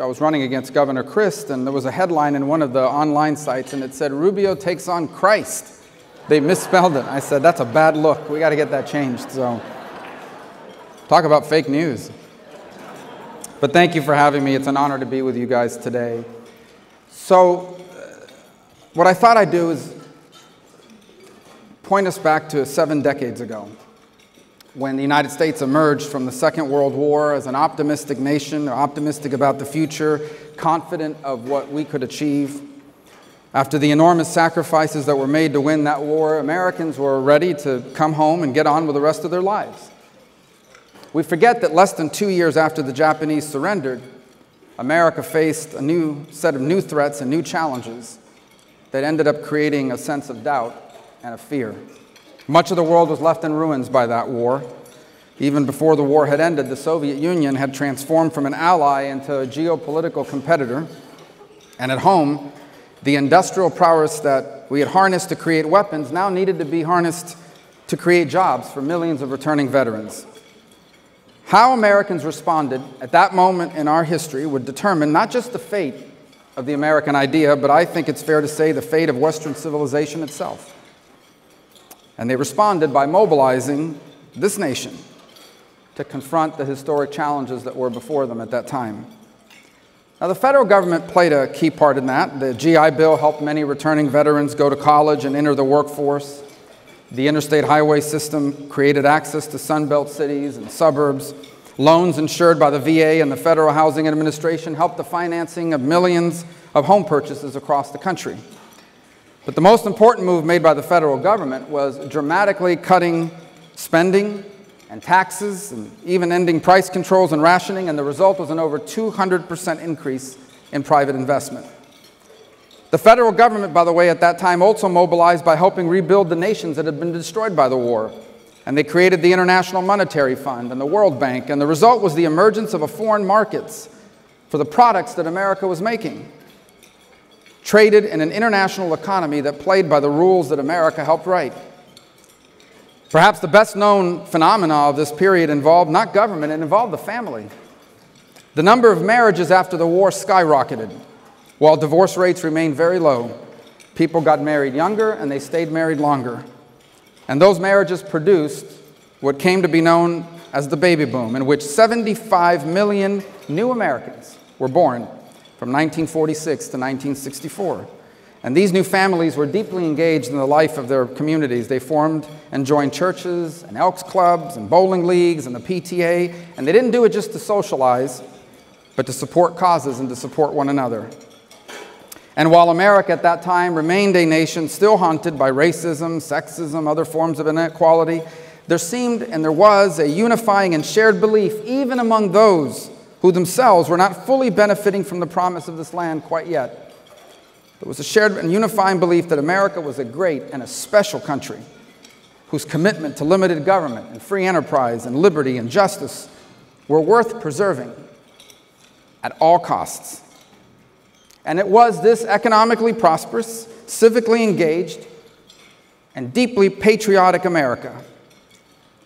I was running against Governor Christ, and there was a headline in one of the online sites, and it said, "Rubio takes on Christ." They misspelled it. I said, that's a bad look. We got to get that changed. So, talk about fake news. But thank you for having me. It's an honor to be with you guys today. So, what I thought I'd do is point us back to 7 decades ago, when the United States emerged from the Second World War as an optimistic nation, optimistic about the future, confident of what we could achieve. After the enormous sacrifices that were made to win that war, Americans were ready to come home and get on with the rest of their lives. We forget that less than 2 years after the Japanese surrendered, America faced a new set of new threats and new challenges that ended up creating a sense of doubt and of fear. Much of the world was left in ruins by that war. Even before the war had ended, the Soviet Union had transformed from an ally into a geopolitical competitor. And at home, the industrial prowess that we had harnessed to create weapons now needed to be harnessed to create jobs for millions of returning veterans. How Americans responded at that moment in our history would determine not just the fate of the American idea, but I think it's fair to say the fate of Western civilization itself. And they responded by mobilizing this nation to confront the historic challenges that were before them at that time. Now, the federal government played a key part in that. The GI Bill helped many returning veterans go to college and enter the workforce. The interstate highway system created access to Sunbelt cities and suburbs. Loans insured by the VA and the Federal Housing Administration helped the financing of millions of home purchases across the country. But the most important move made by the federal government was dramatically cutting spending and taxes and even ending price controls and rationing, and the result was an over 200% increase in private investment. The federal government, by the way, at that time also mobilized by helping rebuild the nations that had been destroyed by the war. And they created the International Monetary Fund and the World Bank, and the result was the emergence of foreign markets for the products that America was making, traded in an international economy that played by the rules that America helped write. Perhaps the best-known phenomena of this period involved not government, it involved the family. The number of marriages after the war skyrocketed, while divorce rates remained very low. People got married younger, and they stayed married longer. And those marriages produced what came to be known as the baby boom, in which 75 million new Americans were born from 1946 to 1964. And these new families were deeply engaged in the life of their communities. They formed and joined churches and Elks Clubs and bowling leagues and the PTA, and they didn't do it just to socialize, but to support causes and to support one another. And while America at that time remained a nation still haunted by racism, sexism, other forms of inequality, there seemed and there was a unifying and shared belief even among those who themselves were not fully benefiting from the promise of this land quite yet. There was a shared and unifying belief that America was a great and a special country whose commitment to limited government and free enterprise and liberty and justice were worth preserving at all costs. And it was this economically prosperous, civically engaged, and deeply patriotic America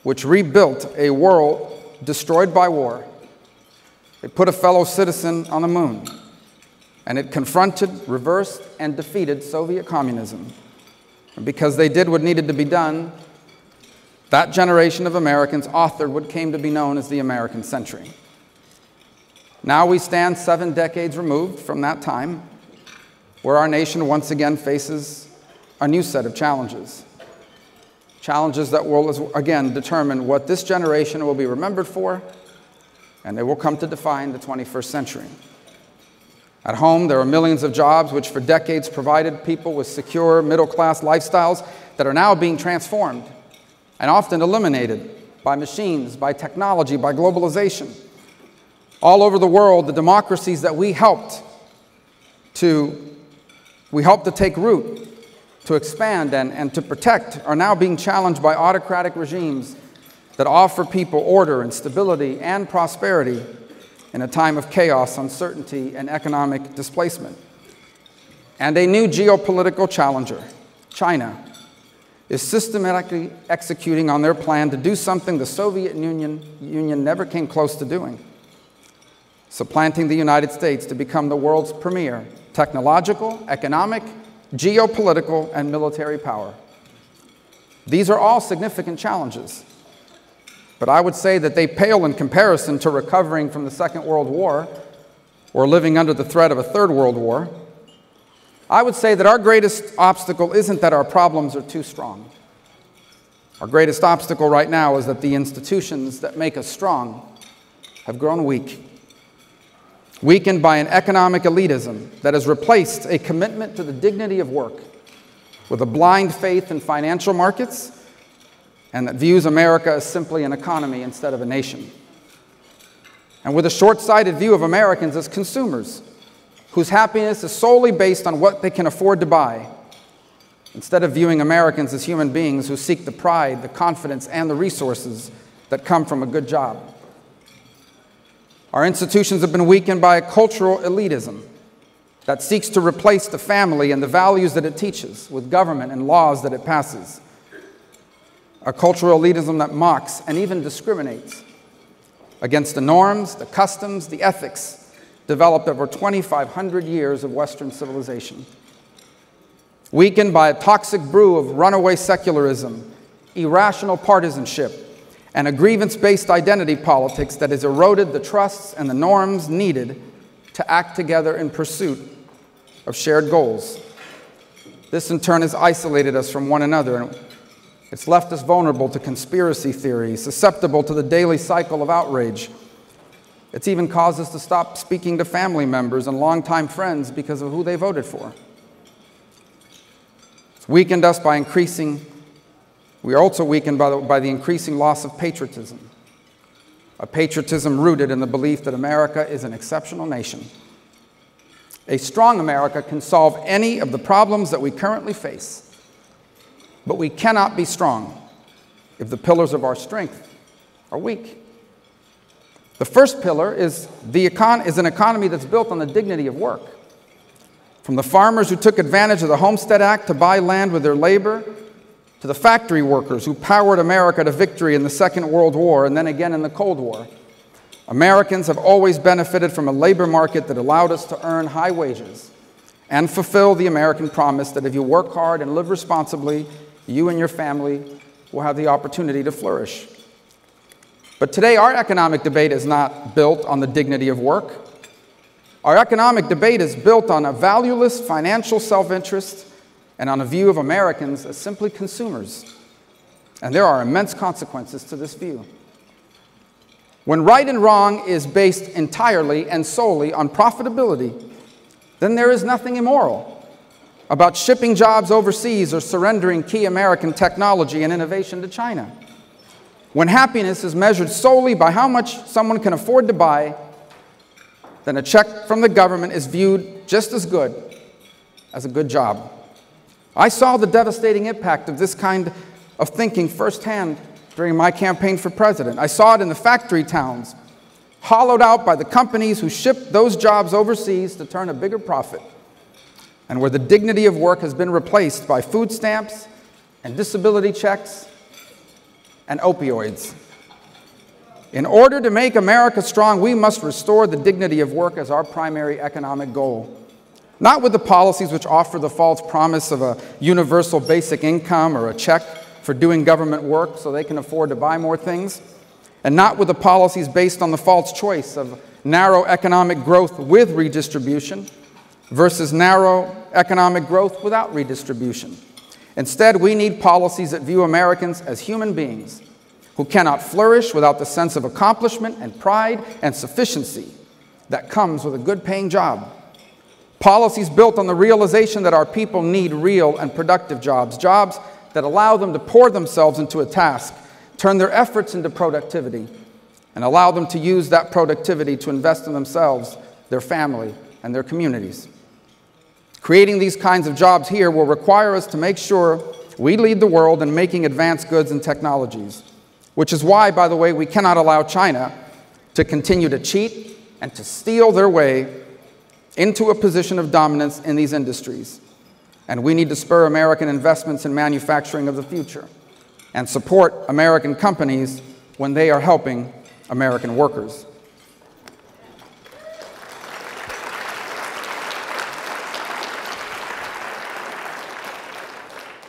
which rebuilt a world destroyed by war. It put a fellow citizen on the moon, and it confronted, reversed, and defeated Soviet communism. And because they did what needed to be done, that generation of Americans authored what came to be known as the American century. Now we stand 7 decades removed from that time, where our nation once again faces a new set of challenges. Challenges that will, again, determine what this generation will be remembered for, and they will come to define the 21st century. At home, there are millions of jobs which for decades provided people with secure middle-class lifestyles that are now being transformed and often eliminated by machines, by technology, by globalization. All over the world, the democracies that we helped to take root, to expand and to protect are now being challenged by autocratic regimes that offer people order and stability and prosperity in a time of chaos, uncertainty, and economic displacement. And a new geopolitical challenger, China, is systematically executing on their plan to do something the Soviet Union never came close to doing. supplanting the United States to become the world's premier technological, economic, geopolitical, and military power. These are all significant challenges, but I would say that they pale in comparison to recovering from the Second World War or living under the threat of a Third World War. I would say that our greatest obstacle isn't that our problems are too strong. Our greatest obstacle right now is that the institutions that make us strong have grown weak. Weakened by an economic elitism that has replaced a commitment to the dignity of work with a blind faith in financial markets and that views America as simply an economy instead of a nation. And with a short-sighted view of Americans as consumers whose happiness is solely based on what they can afford to buy, instead of viewing Americans as human beings who seek the pride, the confidence, and the resources that come from a good job. Our institutions have been weakened by a cultural elitism that seeks to replace the family and the values that it teaches with government and laws that it passes. A cultural elitism that mocks and even discriminates against the norms, the customs, the ethics developed over 2,500 years of Western civilization. Weakened by a toxic brew of runaway secularism, irrational partisanship, and a grievance-based identity politics that has eroded the trusts and the norms needed to act together in pursuit of shared goals. This, in turn, has isolated us from one another, and it's left us vulnerable to conspiracy theories, susceptible to the daily cycle of outrage. It's even caused us to stop speaking to family members and longtime friends because of who they voted for. It's weakened us by we are also weakened by the increasing loss of patriotism, a patriotism rooted in the belief that America is an exceptional nation. A strong America can solve any of the problems that we currently face, but we cannot be strong if the pillars of our strength are weak. The first pillar is an economy that's built on the dignity of work. From the farmers who took advantage of the Homestead Act to buy land with their labor, to the factory workers who powered America to victory in the Second World War and then again in the Cold War. Americans have always benefited from a labor market that allowed us to earn high wages and fulfill the American promise that if you work hard and live responsibly, you and your family will have the opportunity to flourish. But today, our economic debate is not built on the dignity of work. Our economic debate is built on a valueless financial self-interest and on a view of Americans as simply consumers. And there are immense consequences to this view. When right and wrong is based entirely and solely on profitability, then there is nothing immoral about shipping jobs overseas or surrendering key American technology and innovation to China. When happiness is measured solely by how much someone can afford to buy, then a check from the government is viewed just as good as a good job. I saw the devastating impact of this kind of thinking firsthand during my campaign for president. I saw it in the factory towns, hollowed out by the companies who shipped those jobs overseas to turn a bigger profit, and where the dignity of work has been replaced by food stamps and disability checks and opioids. In order to make America strong, we must restore the dignity of work as our primary economic goal. Not with the policies which offer the false promise of a universal basic income or a check for doing government work so they can afford to buy more things, and not with the policies based on the false choice of narrow economic growth with redistribution versus narrow economic growth without redistribution. Instead, we need policies that view Americans as human beings who cannot flourish without the sense of accomplishment and pride and sufficiency that comes with a good-paying job. Policies built on the realization that our people need real and productive jobs, jobs that allow them to pour themselves into a task, turn their efforts into productivity, and allow them to use that productivity to invest in themselves, their family, and their communities. Creating these kinds of jobs here will require us to make sure we lead the world in making advanced goods and technologies, which is why, by the way, we cannot allow China to continue to cheat and to steal their way into a position of dominance in these industries. And we need to spur American investments in manufacturing of the future and support American companies when they are helping American workers.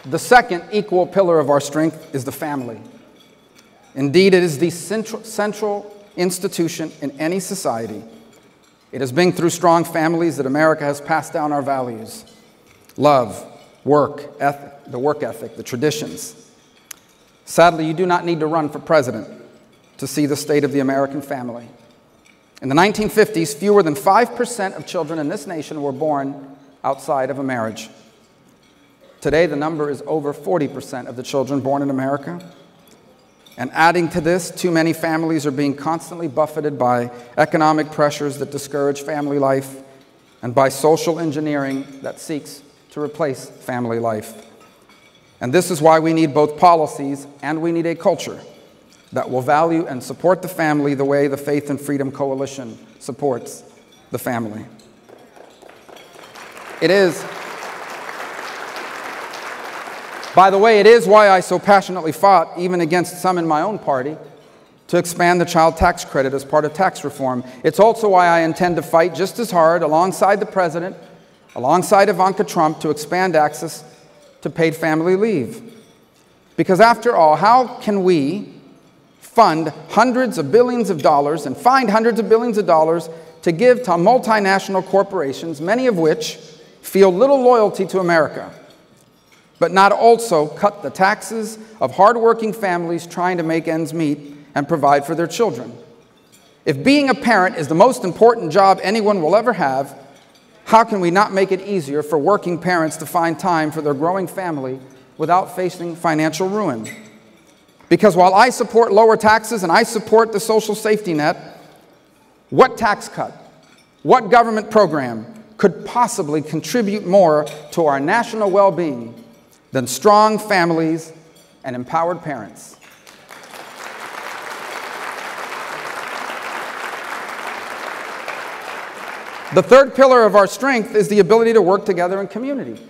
The second equal pillar of our strength is the family. Indeed, it is the central institution in any society. It has been through strong families that America has passed down our values: love, work ethic, the work ethic, the traditions. Sadly, you do not need to run for president to see the state of the American family. In the 1950s, fewer than 5% of children in this nation were born outside of a marriage. Today, the number is over 40% of the children born in America. And adding to this, too many families are being constantly buffeted by economic pressures that discourage family life and by social engineering that seeks to replace family life. And this is why we need both policies and we need a culture that will value and support the family the way the Faith and Freedom Coalition supports the family. It is, by the way, it is why I so passionately fought, even against some in my own party, to expand the child tax credit as part of tax reform. It's also why I intend to fight just as hard alongside the president, alongside Ivanka Trump, to expand access to paid family leave. Because after all, how can we fund hundreds of billions of dollars and find hundreds of billions of dollars to give to multinational corporations, many of which feel little loyalty to America, but not also cut the taxes of hardworking families trying to make ends meet and provide for their children? If being a parent is the most important job anyone will ever have, how can we not make it easier for working parents to find time for their growing family without facing financial ruin? Because while I support lower taxes and I support the social safety net, what tax cut, what government program could possibly contribute more to our national well-being than strong families and empowered parents? The third pillar of our strength is the ability to work together in community.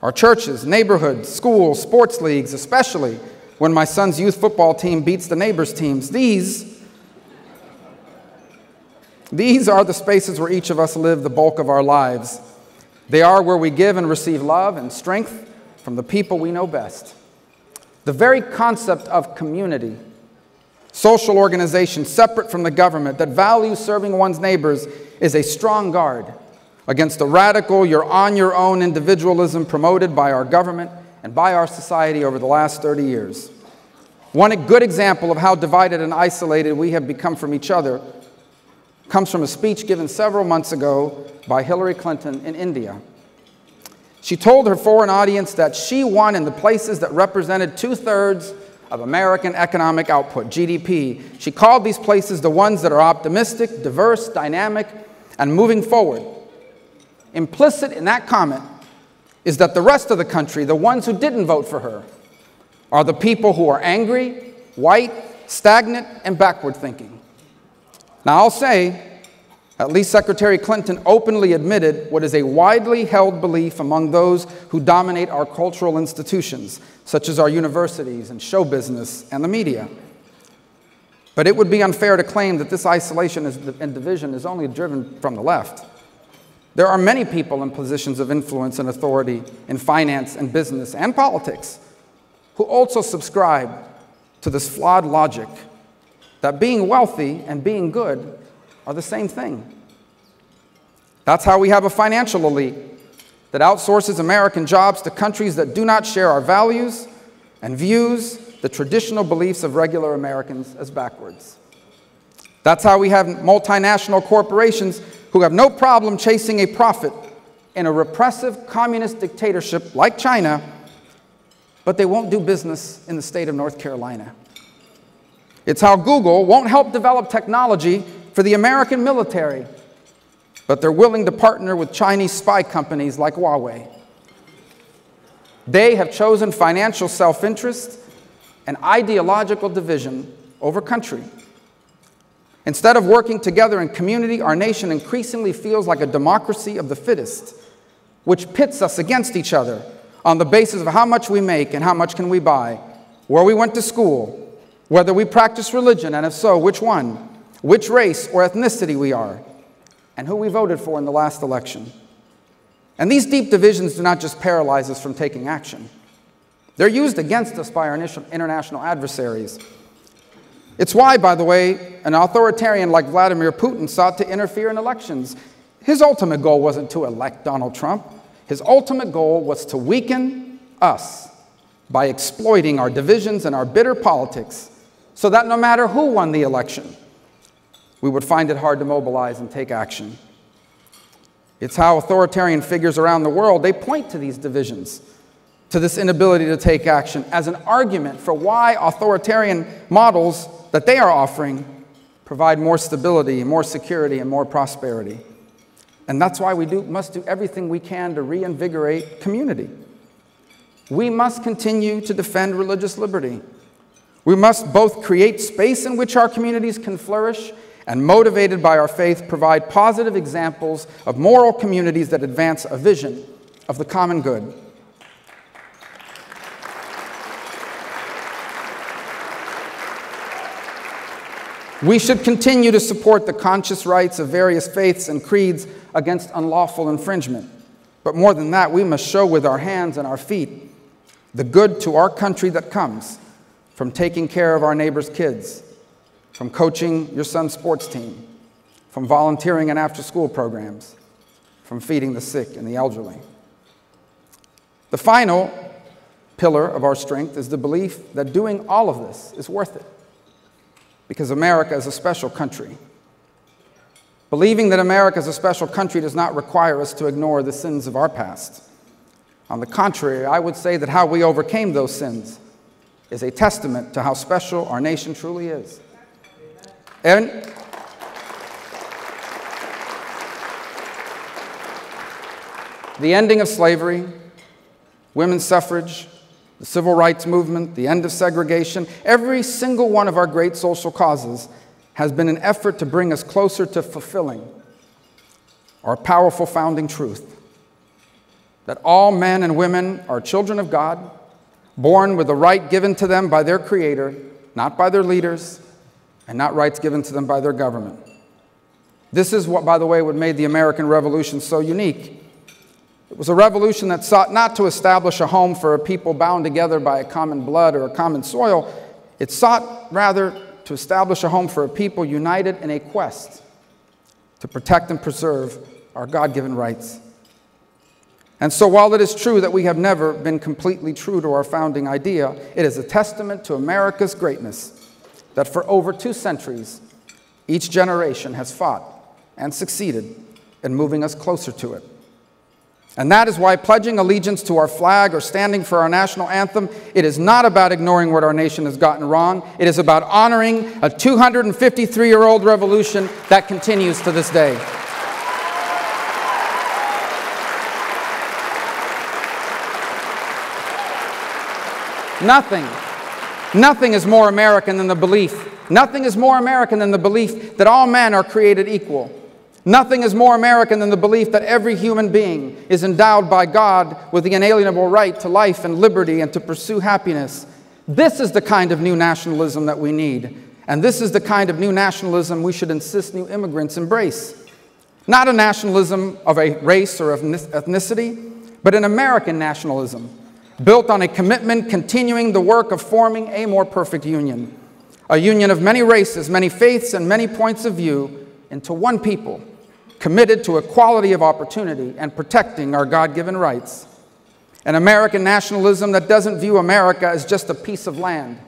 Our churches, neighborhoods, schools, sports leagues, especially when my son's youth football team beats the neighbors' teams, these are the spaces where each of us live the bulk of our lives. They are where we give and receive love and strength from the people we know best. The very concept of community, social organization separate from the government that values serving one's neighbors, is a strong guard against the radical, you're-on-your-own individualism promoted by our government and by our society over the last 30 years. One good example of how divided and isolated we have become from each other comes from a speech given several months ago by Hillary Clinton in India. She told her foreign audience that she won in the places that represented 2/3 of American economic output, GDP. She called these places the ones that are optimistic, diverse, dynamic, and moving forward. Implicit in that comment is that the rest of the country, the ones who didn't vote for her, are the people who are angry, white, stagnant, and backward thinking. Now I'll say, at least Secretary Clinton openly admitted what is a widely held belief among those who dominate our cultural institutions, such as our universities and show business and the media. But it would be unfair to claim that this isolation and division is only driven from the left. There are many people in positions of influence and authority in finance and business and politics who also subscribe to this flawed logic that being wealthy and being good are the same thing. That's how we have a financial elite that outsources American jobs to countries that do not share our values and views the traditional beliefs of regular Americans as backwards. That's how we have multinational corporations who have no problem chasing a profit in a repressive communist dictatorship like China, but they won't do business in the state of North Carolina. It's how Google won't help develop technology for the American military, but they're willing to partner with Chinese spy companies like Huawei. They have chosen financial self-interest and ideological division over country. Instead of working together in community, our nation increasingly feels like a democracy of the fittest, which pits us against each other on the basis of how much we make and how much can we buy, where we went to school, whether we practice religion, and if so, which one, which race or ethnicity we are, and who we voted for in the last election. And these deep divisions do not just paralyze us from taking action. They're used against us by our international adversaries. It's why, by the way, an authoritarian like Vladimir Putin sought to interfere in elections. His ultimate goal wasn't to elect Donald Trump. His ultimate goal was to weaken us by exploiting our divisions and our bitter politics so that no matter who won the election, we would find it hard to mobilize and take action. It's how authoritarian figures around the world, they point to these divisions, to this inability to take action as an argument for why authoritarian models that they are offering provide more stability, more security, and more prosperity. And that's why we must do everything we can to reinvigorate community. We must continue to defend religious liberty. We must both create space in which our communities can flourish and, motivated by our faith, provide positive examples of moral communities that advance a vision of the common good. We should continue to support the conscious rights of various faiths and creeds against unlawful infringement. But more than that, we must show with our hands and our feet the good to our country that comes from taking care of our neighbors' kids, from coaching your son's sports team, from volunteering in after-school programs, from feeding the sick and the elderly. The final pillar of our strength is the belief that doing all of this is worth it, because America is a special country. Believing that America is a special country does not require us to ignore the sins of our past. On the contrary, I would say that how we overcame those sins is a testament to how special our nation truly is. And the ending of slavery, women's suffrage, the civil rights movement, the end of segregation, every single one of our great social causes has been an effort to bring us closer to fulfilling our powerful founding truth, that all men and women are children of God, born with the right given to them by their Creator, not by their leaders, and not rights given to them by their government. This is what, by the way, what made the American Revolution so unique. It was a revolution that sought not to establish a home for a people bound together by a common blood or a common soil. It sought, rather, to establish a home for a people united in a quest to protect and preserve our God-given rights. And so while it is true that we have never been completely true to our founding idea, it is a testament to America's greatness that for over 2 centuries, each generation has fought and succeeded in moving us closer to it. And that is why pledging allegiance to our flag or standing for our national anthem, it is not about ignoring what our nation has gotten wrong. It is about honoring a 253-year-old revolution that continues to this day. Nothing is more American than the belief. Nothing is more American than the belief that all men are created equal. Nothing is more American than the belief that every human being is endowed by God with the inalienable right to life and liberty and to pursue happiness. This is the kind of new nationalism that we need. And this is the kind of new nationalism we should insist new immigrants embrace. Not a nationalism of a race or of ethnicity, but an American nationalism built on a commitment continuing the work of forming a more perfect union. A union of many races, many faiths, and many points of view into one people, committed to equality of opportunity and protecting our God-given rights. An American nationalism that doesn't view America as just a piece of land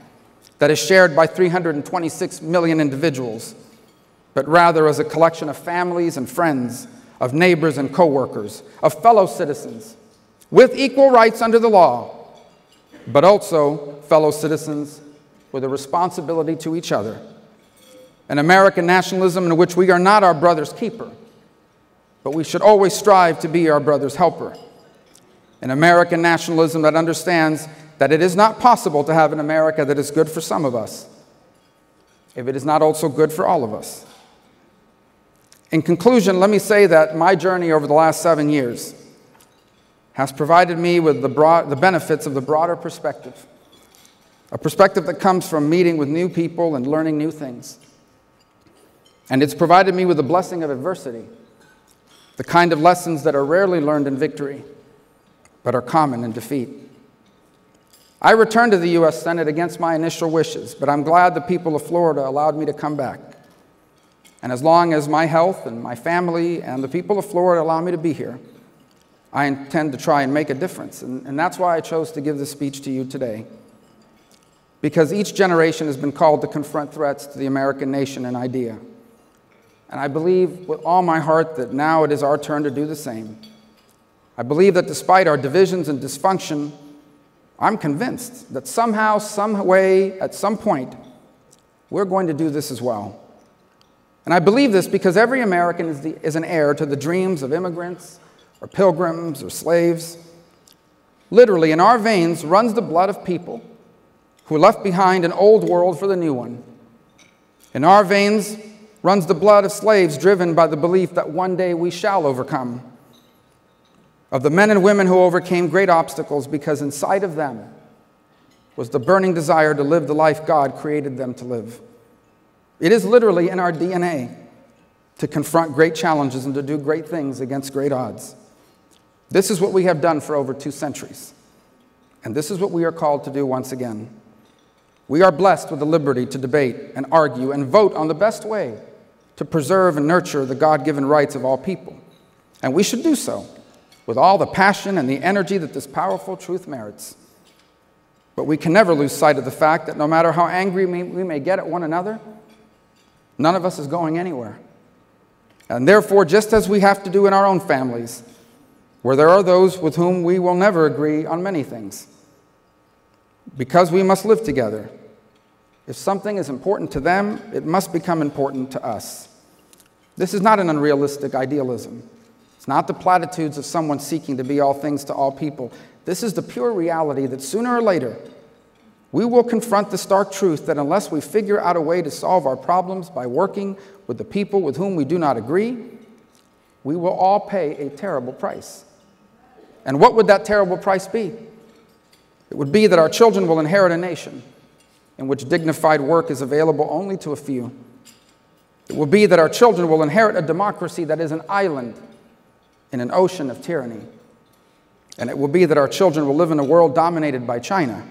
that is shared by 326 million individuals, but rather as a collection of families and friends, of neighbors and co-workers, of fellow citizens, with equal rights under the law, but also fellow citizens with a responsibility to each other. An American nationalism in which we are not our brother's keeper, but we should always strive to be our brother's helper. An American nationalism that understands that it is not possible to have an America that is good for some of us, if it is not also good for all of us. In conclusion, let me say that my journey over the last 7 years has provided me with the benefits of the broader perspective, a perspective that comes from meeting with new people and learning new things. And it's provided me with the blessing of adversity, the kind of lessons that are rarely learned in victory, but are common in defeat. I returned to the U.S. Senate against my initial wishes, but I'm glad the people of Florida allowed me to come back. And as long as my health and my family and the people of Florida allow me to be here, I intend to try and make a difference. And that's why I chose to give this speech to you today. Because each generation has been called to confront threats to the American nation and idea. And I believe with all my heart that now it is our turn to do the same. I believe that despite our divisions and dysfunction, I'm convinced that somehow, some way, at some point, we're going to do this as well. And I believe this because every American is an heir to the dreams of immigrants or pilgrims or slaves. Literally, in our veins runs the blood of people who left behind an old world for the new one. In our veins runs the blood of slaves driven by the belief that one day we shall overcome. Of the men and women who overcame great obstacles because inside of them was the burning desire to live the life God created them to live. It is literally in our DNA to confront great challenges and to do great things against great odds. This is what we have done for over 2 centuries. And this is what we are called to do once again. We are blessed with the liberty to debate and argue and vote on the best way to preserve and nurture the God-given rights of all people. And we should do so with all the passion and the energy that this powerful truth merits. But we can never lose sight of the fact that no matter how angry we may get at one another, none of us is going anywhere. And therefore, just as we have to do in our own families, where there are those with whom we will never agree on many things, because we must live together, if something is important to them, it must become important to us. This is not an unrealistic idealism. It's not the platitudes of someone seeking to be all things to all people. This is the pure reality that sooner or later, we will confront the stark truth that unless we figure out a way to solve our problems by working with the people with whom we do not agree, we will all pay a terrible price. And what would that terrible price be? It would be that our children will inherit a nation in which dignified work is available only to a few. It will be that our children will inherit a democracy that is an island in an ocean of tyranny. And it will be that our children will live in a world dominated by China,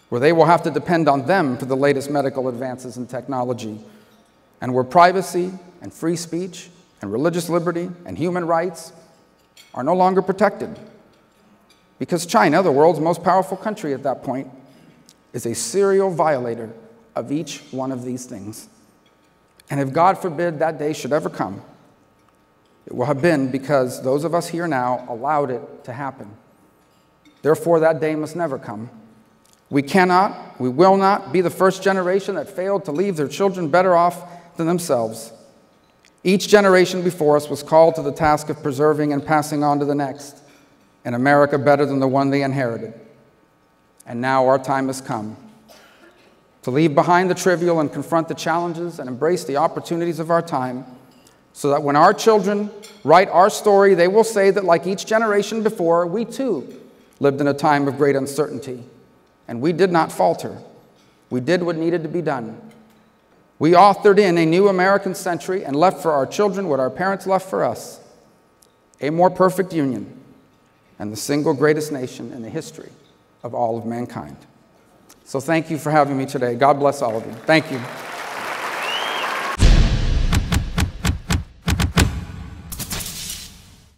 where they will have to depend on them for the latest medical advances in technology, and where privacy and free speech and religious liberty and human rights are no longer protected. Because China, the world's most powerful country at that point, is a serial violator of each one of these things. And if God forbid that day should ever come, it will have been because those of us here now allowed it to happen. Therefore, that day must never come. We cannot, we will not be the first generation that failed to leave their children better off than themselves. Each generation before us was called to the task of preserving and passing on to the next an America better than the one they inherited. And now our time has come to leave behind the trivial and confront the challenges and embrace the opportunities of our time, so that when our children write our story, they will say that like each generation before, we too lived in a time of great uncertainty. And we did not falter. We did what needed to be done. We authored in a new American century and left for our children what our parents left for us: a more perfect union and the single greatest nation in the history of all of mankind. So thank you for having me today. God bless all of you. Thank you.